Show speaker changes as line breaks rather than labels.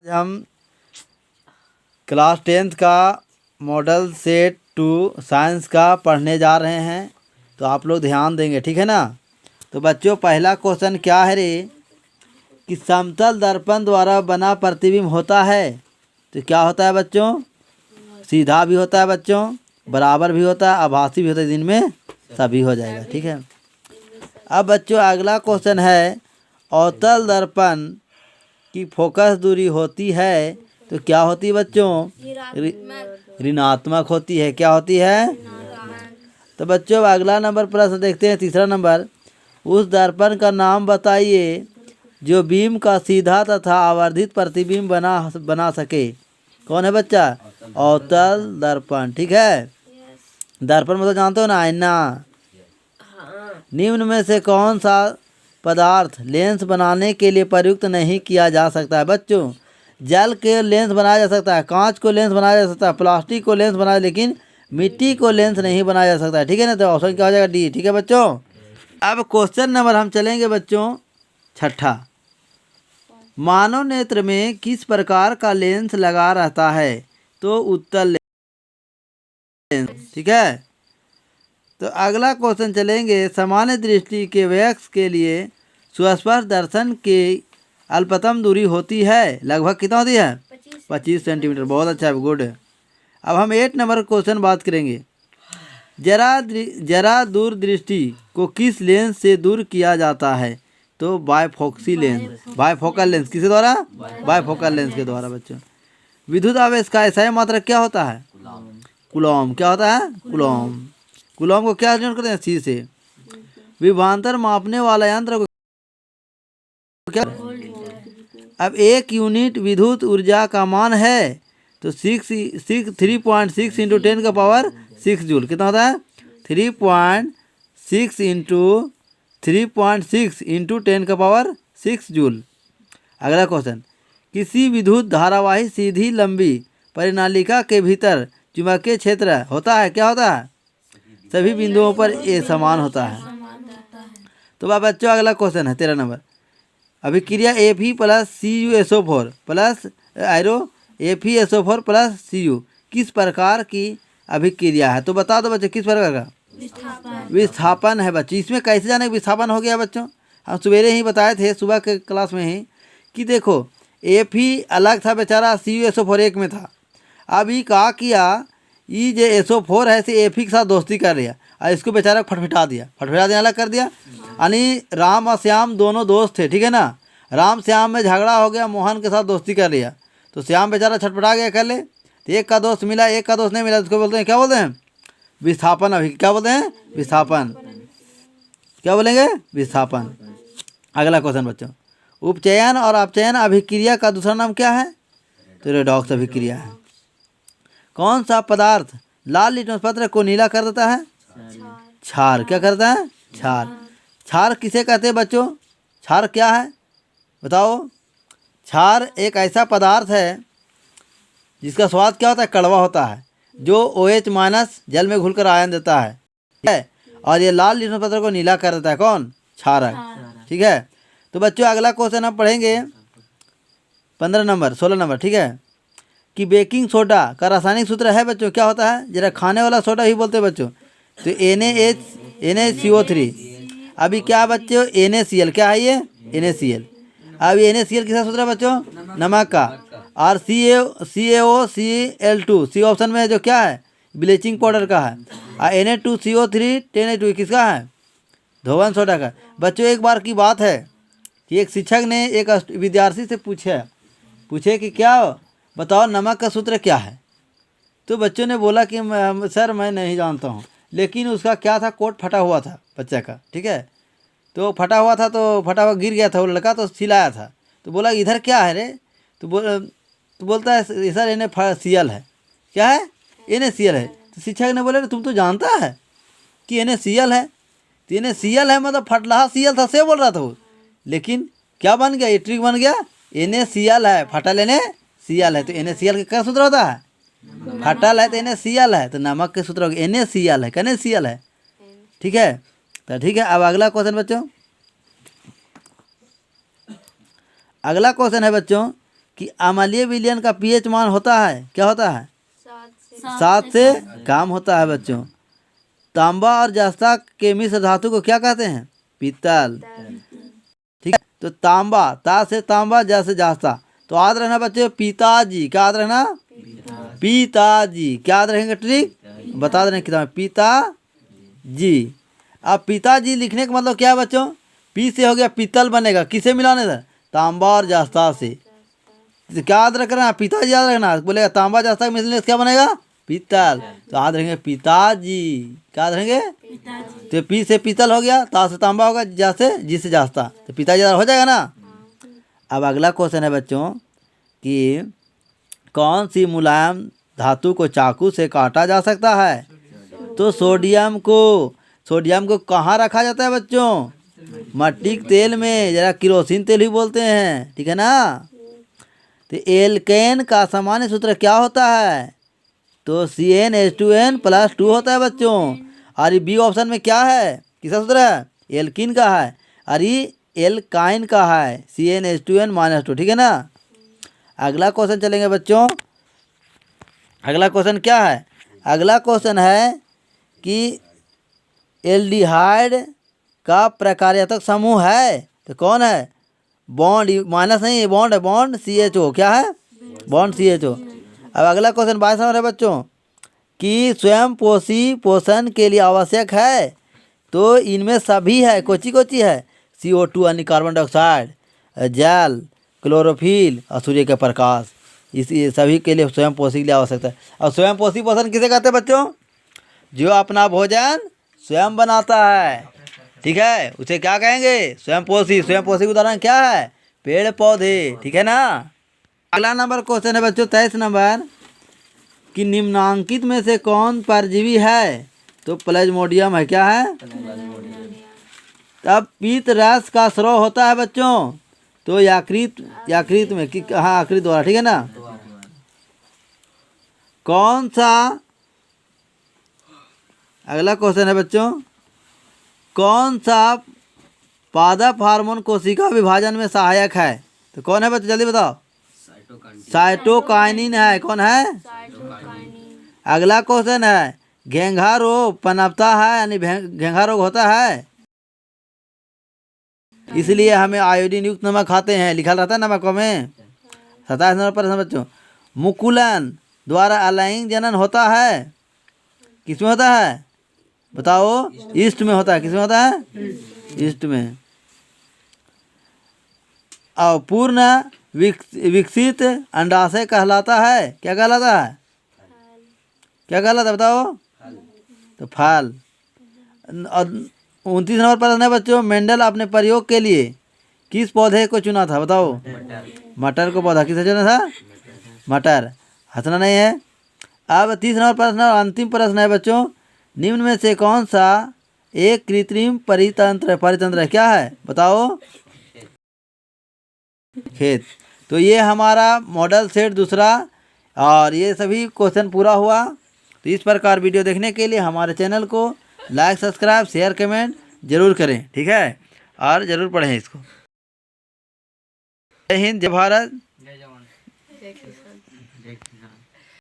हम class 10th का model set 2 science का पढ़ने जा रहे हैं, तो आप लोग ध्यान देंगे, ठीक है ना। तो बच्चों, पहला क्वेश्चन क्या है रे कि समतल दर्पण द्वारा बना प्रतिबिंब होता है। तो क्या होता है बच्चों? सीधा भी होता है बच्चों, बराबर भी होता है, आभासी भी होता है, जिनमें सभी हो जाएगा, ठीक है। अब बच्चों अगला क्वेश्चन है, अवतल दर्पण की फोकस दूरी होती है तो क्या होती है बच्चों? ऋणात्मक होती है। क्या होती है? तो बच्चों अगला नंबर प्रश्न देखते हैं, तीसरा नंबर। उस दर्पण का नाम बताइए जो बीम का सीधा तथा आवर्धित प्रतिबिंब बना सके। कौन है बच्चा? अवतल दर्पण, ठीक है। दर्पण मतलब जानते हो ना, आईना। निम्न में से कौन सा पदार्थ लेंस बनाने के लिए प्रयुक्त नहीं किया जा सकता है बच्चों? जल के लेंस बनाया जा सकता है, कांच को लेंस बनाया जा सकता है, प्लास्टिक को लेंस बनाया, लेकिन मिट्टी को लेंस नहीं बनाया जा सकता है, ठीक है ना। तो ऑप्शन क्या हो जाएगा? डी, ठीक है बच्चों। अब क्वेश्चन नंबर हम चलेंगे बच्चों छठा। मानव नेत्र में किस प्रकार का लेंस लगा रहता है? तो उत्तल लेंस, ठीक है। तो अगला क्वेश्चन चलेंगे, सामान्य दृष्टि के वयस्क के लिए सुस्पष्ट दर्शन की अल्पतम दूरी होती है लगभग कितना होती है? 25 सेंटीमीटर। बहुत अच्छा है, गुड। अब हम 8 नंबर क्वेश्चन बात करेंगे। जरा दूरदृष्टि को किस लेंस से दूर किया जाता है? तो बायफोक्सी लेंस, बायफोकल लेंस। किसके द्वारा? बायफोकल लेंस के द्वारा बच्चों। विद्युत आवेश का एसआई मात्रक क्या होता है? कूलॉम। क्या होता है? कूलॉम। कूलॉम को क्या डिनोट करते हैं? सी से। विभवांतर मापने वाला यंत्र को क्या? अब 1 यूनिट विद्युत ऊर्जा का मान है तो 3.6 इंटू 10 का पावर 6 जूल। कितना होता है? 3.6 इंटू 10 का पावर 6 जूल। अगला क्वेश्चन, किसी विद्युत धारावाही सीधी लंबी परिनालिका के भीतर चुंबकीय क्षेत्र होता है। क्या होता है? सभी बिंदुओं पर ये समान होता है। तो बच्चों अगला क्वेश्चन है 13 नंबर। अभिक्रिया Fe प्लस CuSO4 प्लस आयरो FeSO4 प्लस Cu किस प्रकार की अभिक्रिया है? तो बता दो बच्चों, किस प्रकार का? विस्थापन है बच्चों। इसमें कैसे जाने विस्थापन हो गया बच्चों? हम सवेरे ही बताए थे, सुबह के क्लास में ही, कि देखो Fe अलग था बेचारा, CuSO4 एक में था। अब ये कहा किया, ये जो SO4 है इसे Fe के साथ दोस्ती कर लिया और इसको बेचारा फटफटा दिया, अलग कर दिया। यानी राम और श्याम दोनों दोस्त थे, ठीक है ना। राम श्याम में झगड़ा हो गया, मोहन के साथ दोस्ती कर लिया, तो श्याम बेचारा छटपटा गया कर ले। तो एक का दोस्त मिला, एक का दोस्त नहीं मिला, उसको बोलते हैं, क्या बोलते हैं? विस्थापन। अभी क्या बोलते हैं? विस्थापन। क्या बोलेंगे? विस्थापन। अगला क्वेश्चन बच्चों, उपचयन और अपचयन अभिक्रिया का दूसरा नाम क्या है? तो रेडॉक्स अभिक्रिया है। कौन सा पदार्थ लाल लिटमस पत्र को नीला कर देता है? क्षार। क्या करता है? क्षार। क्षार किसे कहते हैं बच्चों? क्षार क्या है बताओ? क्षार एक ऐसा पदार्थ है जिसका स्वाद क्या होता है? कड़वा होता है, जो OH माइनस जल में घुलकर आयन देता है, ठीक है। और ये लाल लिटमस पत्र को नीला कर देता है। कौन? क्षार है, ठीक है। तो बच्चों अगला क्वेश्चन हम पढ़ेंगे 15 नंबर 16 नंबर, ठीक है, कि बेकिंग सोडा का रासायनिक सूत्र है बच्चों, क्या होता है? जरा खाने वाला सोडा ही बोलते हैं बच्चों। तो NaCO3। अभी क्या बच्चों? NaCl। क्या है ये? NaCl। अब NaCl किसका सूत्र है बच्चों? नमक का। और CaOCl2, सी ऑप्शन में जो क्या है? ब्लीचिंग पाउडर का है। और Na2CO3 10H2 किसका है? धोवन सोडा का। बच्चों एक बार की बात है कि एक शिक्षक ने एक विद्यार्थी से पूछे कि क्या बताओ नमक का सूत्र क्या है? तो बच्चों ने बोला कि सर मैं नहीं जानता हूँ, लेकिन उसका क्या था, कोट फटा हुआ था बच्चा का, ठीक है। तो फटा हुआ था, तो फटा हुआ गिर गया था वो लड़का, तो सिलाया था। तो बोला इधर क्या है रे? तो बोलता है सर NaCl है। क्या है? NaCl है। तो शिक्षक ने बोले तुम तो जानता है कि NaCl है। तो NaCl है मतलब फटलाहा सीएल था, से बोल रहा था वो, लेकिन क्या बन गया? ये ट्रिक बन गया। NaCl है, फटल NaCl है। तो NaCl का क्या सूत्र होता है? फटल है तो NaCl है, तो नमक के सूत्र NaCl है, NaCl है, ठीक है। तो ठीक है। अब अगला क्वेश्चन बच्चों, अगला क्वेश्चन है बच्चों कि अम्लीय विलयन का पीएच मान होता है, क्या होता है? 7 से कम होता है बच्चों। तांबा और जस्ता के मिश्र धातु को क्या कहते हैं? पीतल। ठीक है, तो तांबा, ता से तांबा, जा से जास्ता। तो याद रहना बच्चों पिताजी, क्या याद रहना? पिताजी। क्या याद रहेंगे ट्रिक? बता दें किताब पिताजी। अब पिताजी लिखने का मतलब क्या है बच्चों? पी से हो गया पीतल बनेगा, किसे मिलाने से? तांबा और जास्ता से। तो क्या याद रखना? पिताजी याद रखना। बोलेगा तांबा जास्ता मिलने से क्या बनेगा? पीतल। तो याद रहेंगे पिताजी, क्या याद रहेंगे? तो पी से पीतल हो गया, ता से तांबा होगा, जा से जी से जास्ता, तो पिताजी हो जाएगा ना। अब अगला क्वेश्चन है बच्चों कि कौन सी मुलायम धातु को चाकू से काटा जा सकता है? तो सोडियम को कहाँ रखा जाता है बच्चों? मट्टी के तेल में, जरा किरोसिन तेल ही बोलते हैं, ठीक है ना। तो एल्केन का सामान्य सूत्र क्या होता है? तो CnH2n+2 होता है बच्चों। और ये बी ऑप्शन में क्या है, किसका सूत्र है? एल्किन का है। और ये एल्काइन का है, CnH2n-2, ठीक है ना। अगला क्वेश्चन चलेंगे बच्चों। अगला क्वेश्चन क्या है? अगला क्वेश्चन है कि एल्डिहाइड का प्रकार्यात्मक समूह है, तो कौन है? बॉन्ड, माइनस नहीं है, बॉन्ड है, बॉन्ड CHO, क्या है? Bond CHO। अब अगला क्वेश्चन 22 नंबर है बच्चों कि स्वयं पोषी पोषण के लिए आवश्यक है, तो इनमें सभी है, कोची है? CO2 यानी कार्बन डाइऑक्साइड, जल, क्लोरोफिल और सूर्य का प्रकाश। इस सभी के लिए स्वयं पोषी के लिए आवश्यकता है। और स्वयं पोषी पोषण किसे कहते हैं बच्चों? जो अपना भोजन स्वयं बनाता है, ठीक है, उसे क्या कहेंगे? स्वयं पोषी। स्वयं पोषी उदाहरण क्या है? पेड़ पौधे, ठीक है ना। अगला नंबर क्वेश्चन है बच्चों 23 नंबर कि निम्नांकित में से कौन परजीवी है? तो प्लाज्मोडियम है, क्या है? तब पीत रस का स्राव होता है बच्चों, तो यकृत में, हाँ यकृत द्वारा, ठीक है ना। कौन सा, अगला क्वेश्चन है बच्चों, कौन सा पादप हार्मोन कोशिका विभाजन में सहायक है? तो कौन है बच्चों, जल्दी बताओ। साइटोकाइनिन है, कौन है? अगला क्वेश्चन है घेंघा रोग पनपता है, यानी घेंघा रोग होता है, इसलिए हमें आयोडीन युक्त नमक खाते हैं, लिखा रहता है नमक में। 27 नंबर पर बच्चों मुकुलन द्वारा अलैंगिक जनन होता है, किसमें होता है? बताओ। ईस्ट में होता है, किसमें होता है? ईस्ट में। और पूर्ण विकसित अंडाशय कहलाता है, क्या कहलाता है? क्या कहलाता है बताओ? तो फल। 29 नंबर प्रश्न है बच्चों मेंडल अपने प्रयोग के लिए किस पौधे को चुना था? बताओ। मटर को पौधा किसे चुना था? मटर। हंसना नहीं है। अब 30 नंबर प्रश्न और अंतिम प्रश्न है बच्चों निम्न में से कौन सा एक कृत्रिम परितंत्र है, क्या है? बताओ। खेत। तो ये हमारा मॉडल सेट दूसरा, और ये सभी क्वेश्चन पूरा हुआ। तो इस प्रकार वीडियो देखने के लिए हमारे चैनल को लाइक, सब्सक्राइब, शेयर, कमेंट जरूर करें, ठीक है, और ज़रूर पढ़ें इसको। जय हिंद, जय भारत।